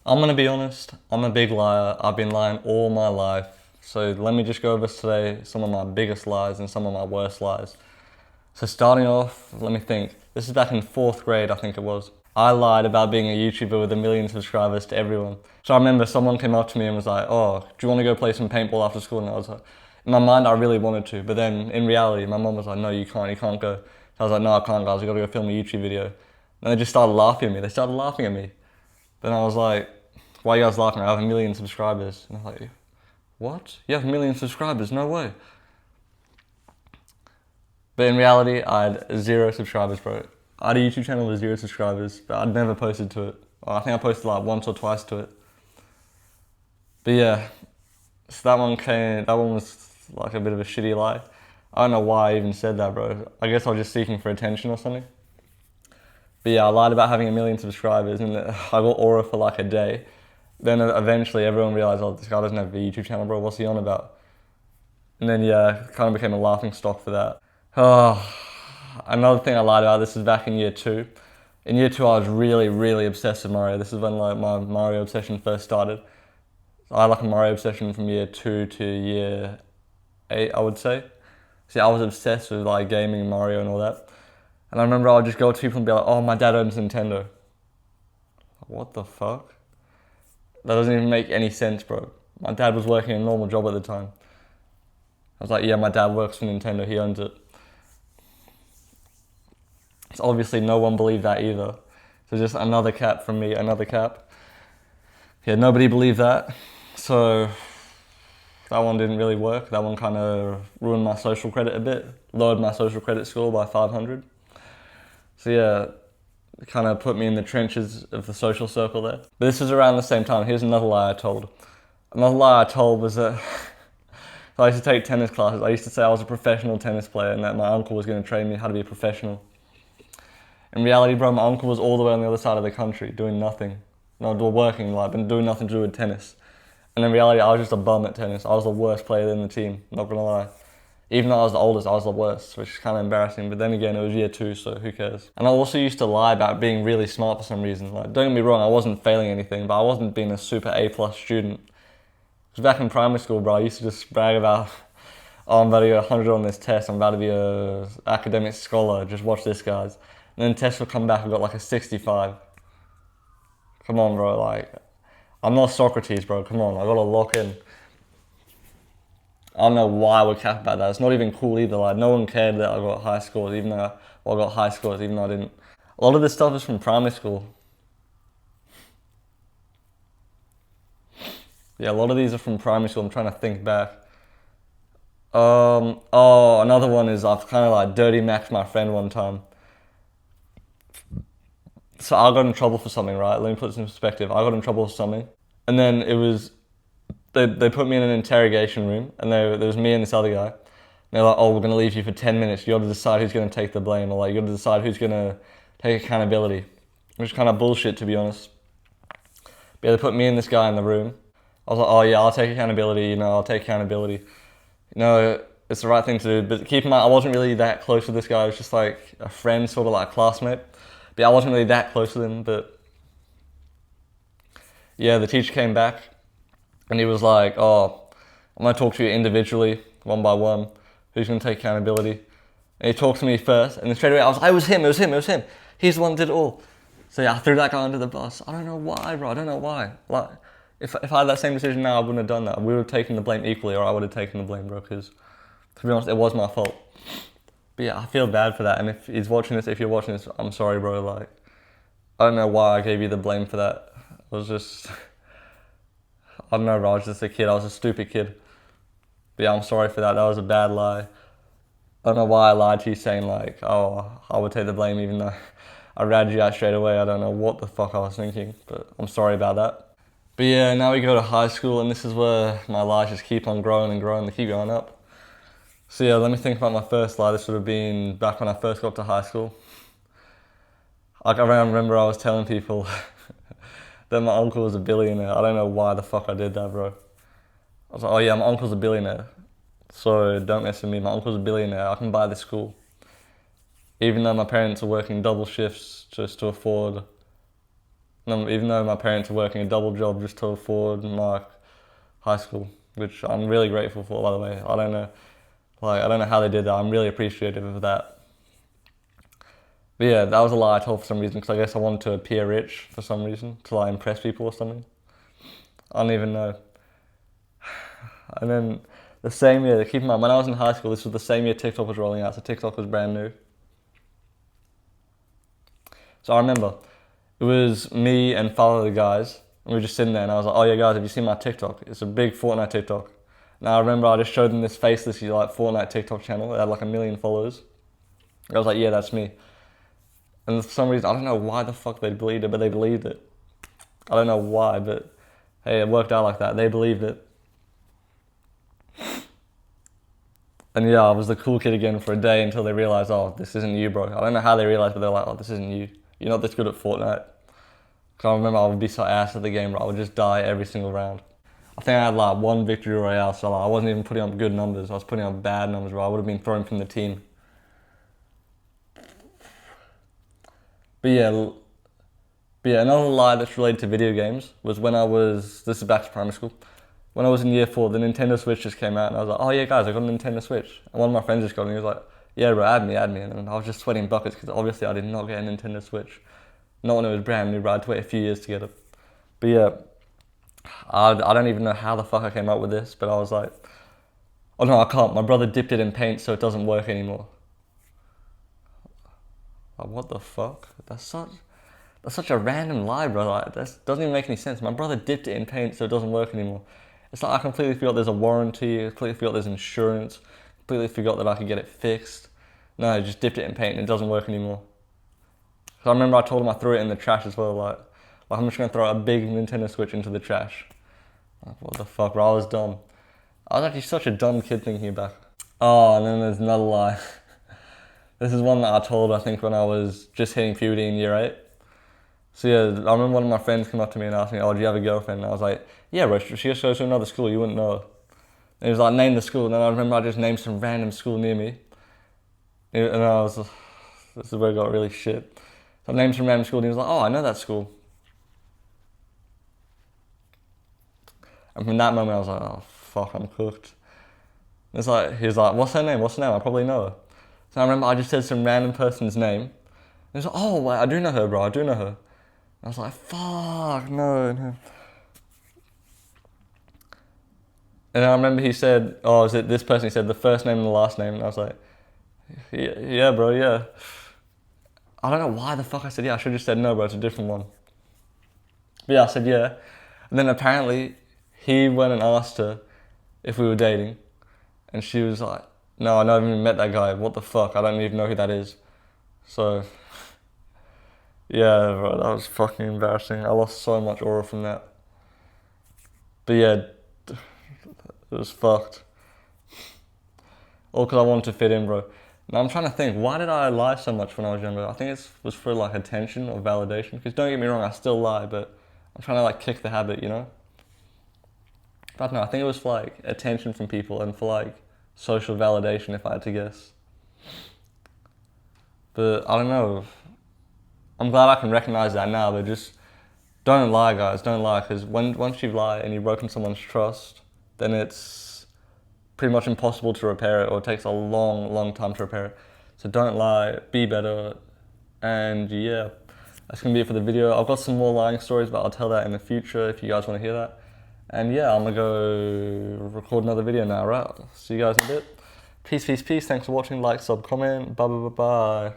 I'm gonna be honest, I'm a big liar. I've been lying all my life. So let me just go over today some of my biggest lies and some of my worst lies. So starting off, let me think. This is back in fourth grade, I think it was. I lied about being a YouTuber with 1 million subscribers to everyone. So I remember someone came up to me and was like, "Oh, do you want to go play some paintball after school?" And I was like, in my mind, I really wanted to, but then in reality, my mom was like, "No, you can't go." So I was like, "No, I can't, guys. I gotta go film a YouTube video." And they just started laughing at me. They started laughing at me. Then I was like, "Why are you guys laughing? I have 1 million subscribers." And they're like, "What? You have 1 million subscribers? No way." But in reality, I had 0 subscribers, bro. I had a YouTube channel with 0 subscribers, but I'd never posted to it. I think I posted like once or twice to it. But yeah, so that one was like a bit of a shitty lie. I don't know why I even said that, bro. I guess I was just seeking for attention or something. But yeah, I lied about having 1 million subscribers and I got aura for like a day. Then eventually everyone realized, oh, this guy doesn't have a YouTube channel, bro. What's he on about? And then yeah, kind of became a laughing stock for that. Oh, another thing I lied about. This is back in year two. In year two, I was really, really obsessed with Mario. This is when like my Mario obsession first started. So I had like a Mario obsession from year two to year eight, I would say. See, I was obsessed with like gaming, Mario, and all that. And I remember I would just go to people and be like, "Oh, my dad owns Nintendo." What the fuck? That doesn't even make any sense, bro. My dad was working a normal job at the time. I was like, "Yeah, my dad works for Nintendo. He owns it." So obviously, no one believed that either. So just another cap from me, another cap. Yeah, nobody believed that. So that one didn't really work. That one kind of ruined my social credit a bit, lowered my social credit score by 500. So yeah, it kind of put me in the trenches of the social circle there. But this was around the same time. Here's another lie I told. Another lie I told was that I used to take tennis classes. I used to say I was a professional tennis player and that my uncle was going to train me how to be a professional. In reality, bro, my uncle was all the way on the other side of the country doing nothing. No, working, like, but doing nothing to do with tennis. And in reality, I was just a bum at tennis. I was the worst player in the team, not gonna lie. Even though I was the oldest, I was the worst, which is kind of embarrassing. But then again, it was year two, so who cares? And I also used to lie about being really smart for some reason. Like, don't get me wrong, I wasn't failing anything, but I wasn't being a super A plus student. Because back in primary school, bro, I used to just brag about, "Oh, I'm about to get 100 on this test. I'm about to be a academic scholar. Just watch this, guys." And then tests would come back, I got like a 65. Come on, bro, like, I'm not Socrates, bro. Come on, I gotta lock in. I don't know why we're capped about that. It's not even cool either. Like, no one cared that I got high scores, even though I got high scores, even though I didn't. A lot of this stuff is from primary school. Yeah, a lot of these are from primary school. I'm trying to think back. Oh, another one is I've kind of like dirty maxed my friend one time. So I got in trouble for something, right? Let me put this in perspective. I got in trouble for something, and then it was they put me in an interrogation room, and there was me and this other guy. And they're like, "Oh, we're gonna leave you for 10 minutes. You got to decide who's gonna take the blame, or like you got to decide who's gonna take accountability," which is kind of bullshit to be honest. But yeah, they put me and this guy in the room. I was like, "Oh yeah, I'll take accountability. I'll take accountability. It's the right thing to do." But keep in mind, I wasn't really that close with this guy. I was just like a friend, sort of like a classmate. But yeah, I wasn't really that close with him. But yeah, the teacher came back and he was like, "Oh, I'm gonna talk to you individually, one by one. Who's gonna take accountability?" And he talked to me first, and then straight away I was like, "It was him, it was him, it was him. He's the one that did it all." So yeah, I threw that guy under the bus. I don't know why, bro. I don't know why. Like, if I had that same decision now, I wouldn't have done that. We would have taken the blame equally, or I would have taken the blame, bro. Because to be honest, it was my fault. But yeah, I feel bad for that. And if he's watching this, if you're watching this, I'm sorry, bro. Like, I don't know why I gave you the blame for that. It was just, I don't know, bro. I was just a kid. I was a stupid kid. But yeah, I'm sorry for that. That was a bad lie. I don't know why I lied to you saying like, "Oh, I would take the blame," even though I ratted you out straight away. I don't know what the fuck I was thinking, but I'm sorry about that. But yeah, now we go to high school, and this is where my lies just keep on growing and growing. They keep going up. So yeah, let me think about my first lie. This would have been back when I first got to high school. Like, I remember I was telling people that my uncle was a billionaire. I don't know why the fuck I did that, bro. I was like, "Oh yeah, my uncle's a billionaire. So don't mess with me. My uncle's a billionaire. I can buy the school." Even though my parents are working double shifts just to afford Even though my parents are working a double job just to afford my high school, which I'm really grateful for, by the way. I don't know how they did that. I'm really appreciative of that. But yeah, that was a lie I told for some reason, because I guess I wanted to appear rich for some reason, to like impress people or something. I don't even know. And then the same year, keep in mind, when I was in high school, this was the same year TikTok was rolling out, so TikTok was brand new. So I remember, it was me and five other guys, and we were just sitting there, and I was like, oh yeah guys, have you seen my TikTok? It's a big Fortnite TikTok. Now I remember I just showed them this faceless like Fortnite TikTok channel, it had like 1 million followers. I was like, yeah, that's me. And for some reason, I don't know why the fuck they believed it, but they believed it. I don't know why, but hey, it worked out like that. They believed it. And yeah, I was the cool kid again for a day until they realized, oh, this isn't you, bro. I don't know how they realized, but they're like, oh, this isn't you. You're not this good at Fortnite. Because I remember I would be so ass at the game, bro. I would just die every single round. I think I had like 1 victory royale, so like, I wasn't even putting up good numbers. I was putting up bad numbers, bro. I would have been thrown from the team. But yeah, another lie that's related to video games was when this is back to primary school. When I was in year 4, the Nintendo Switch just came out, and I was like, oh yeah guys, I got a Nintendo Switch. And one of my friends just got it, and he was like, yeah bro, add me. And I was just sweating buckets, because obviously I did not get a Nintendo Switch. Not when it was brand new, bro. I had to wait a few years to get it. But yeah, I don't even know how the fuck I came up with this, but I was like, oh no, I can't. My brother dipped it in paint, so it doesn't work anymore. Like, what the fuck? That's such a random lie, bro. Like, that doesn't even make any sense. My brother dipped it in paint, so it doesn't work anymore. It's like I completely forgot there's a warranty, I completely forgot there's insurance, completely forgot that I could get it fixed. No, I just dipped it in paint and it doesn't work anymore. So I remember I told him I threw it in the trash as well, like I'm just gonna throw a big Nintendo Switch into the trash. Like, what the fuck, bro, I was dumb. I was actually such a dumb kid thinking back. Oh, and then there's another lie. This is one that I told, I think, when I was just hitting puberty in year 8. So yeah, I remember one of my friends came up to me and asked me, oh, do you have a girlfriend? And I was like, yeah bro, she just goes to another school, you wouldn't know her. And he was like, name the school. And then I remember I just named some random school near me. And this is where it got really shit. So I named some random school and he was like, oh, I know that school. And from that moment I was like, oh fuck, I'm cooked. He was like, what's her name? I probably know her. So I remember I just said some random person's name. And he was like, oh wait, I do know her, bro, I do know her. I was like, fuck, no. And I remember he said, oh, is it this person? He said the first name and the last name. And I was like, yeah bro, yeah. I don't know why the fuck I said yeah. I should have just said no, bro, it's a different one. But yeah, I said yeah. And then apparently he went and asked her if we were dating. And she was like, no, I never even met that guy. What the fuck? I don't even know who that is. So yeah, bro, that was fucking embarrassing. I lost so much aura from that. But yeah, it was fucked. All because I wanted to fit in, bro. Now I'm trying to think, why did I lie so much when I was younger? I think it was for like attention or validation. Because don't get me wrong, I still lie, but I'm trying to like kick the habit, you know? But I don't know, I think it was for like attention from people and for like social validation, if I had to guess. But I don't know. I'm glad I can recognize that now, but just don't lie, guys. Don't lie, because once you lie and you've broken someone's trust, then it's pretty much impossible to repair it, or it takes a long time to repair it. So don't lie, be better, and yeah, that's gonna be it for the video. I've got some more lying stories, but I'll tell that in the future if you guys want to hear that. And yeah, I'm gonna go record another video now, right? See you guys in a bit. Peace. Thanks for watching. Like, sub, comment. Bye.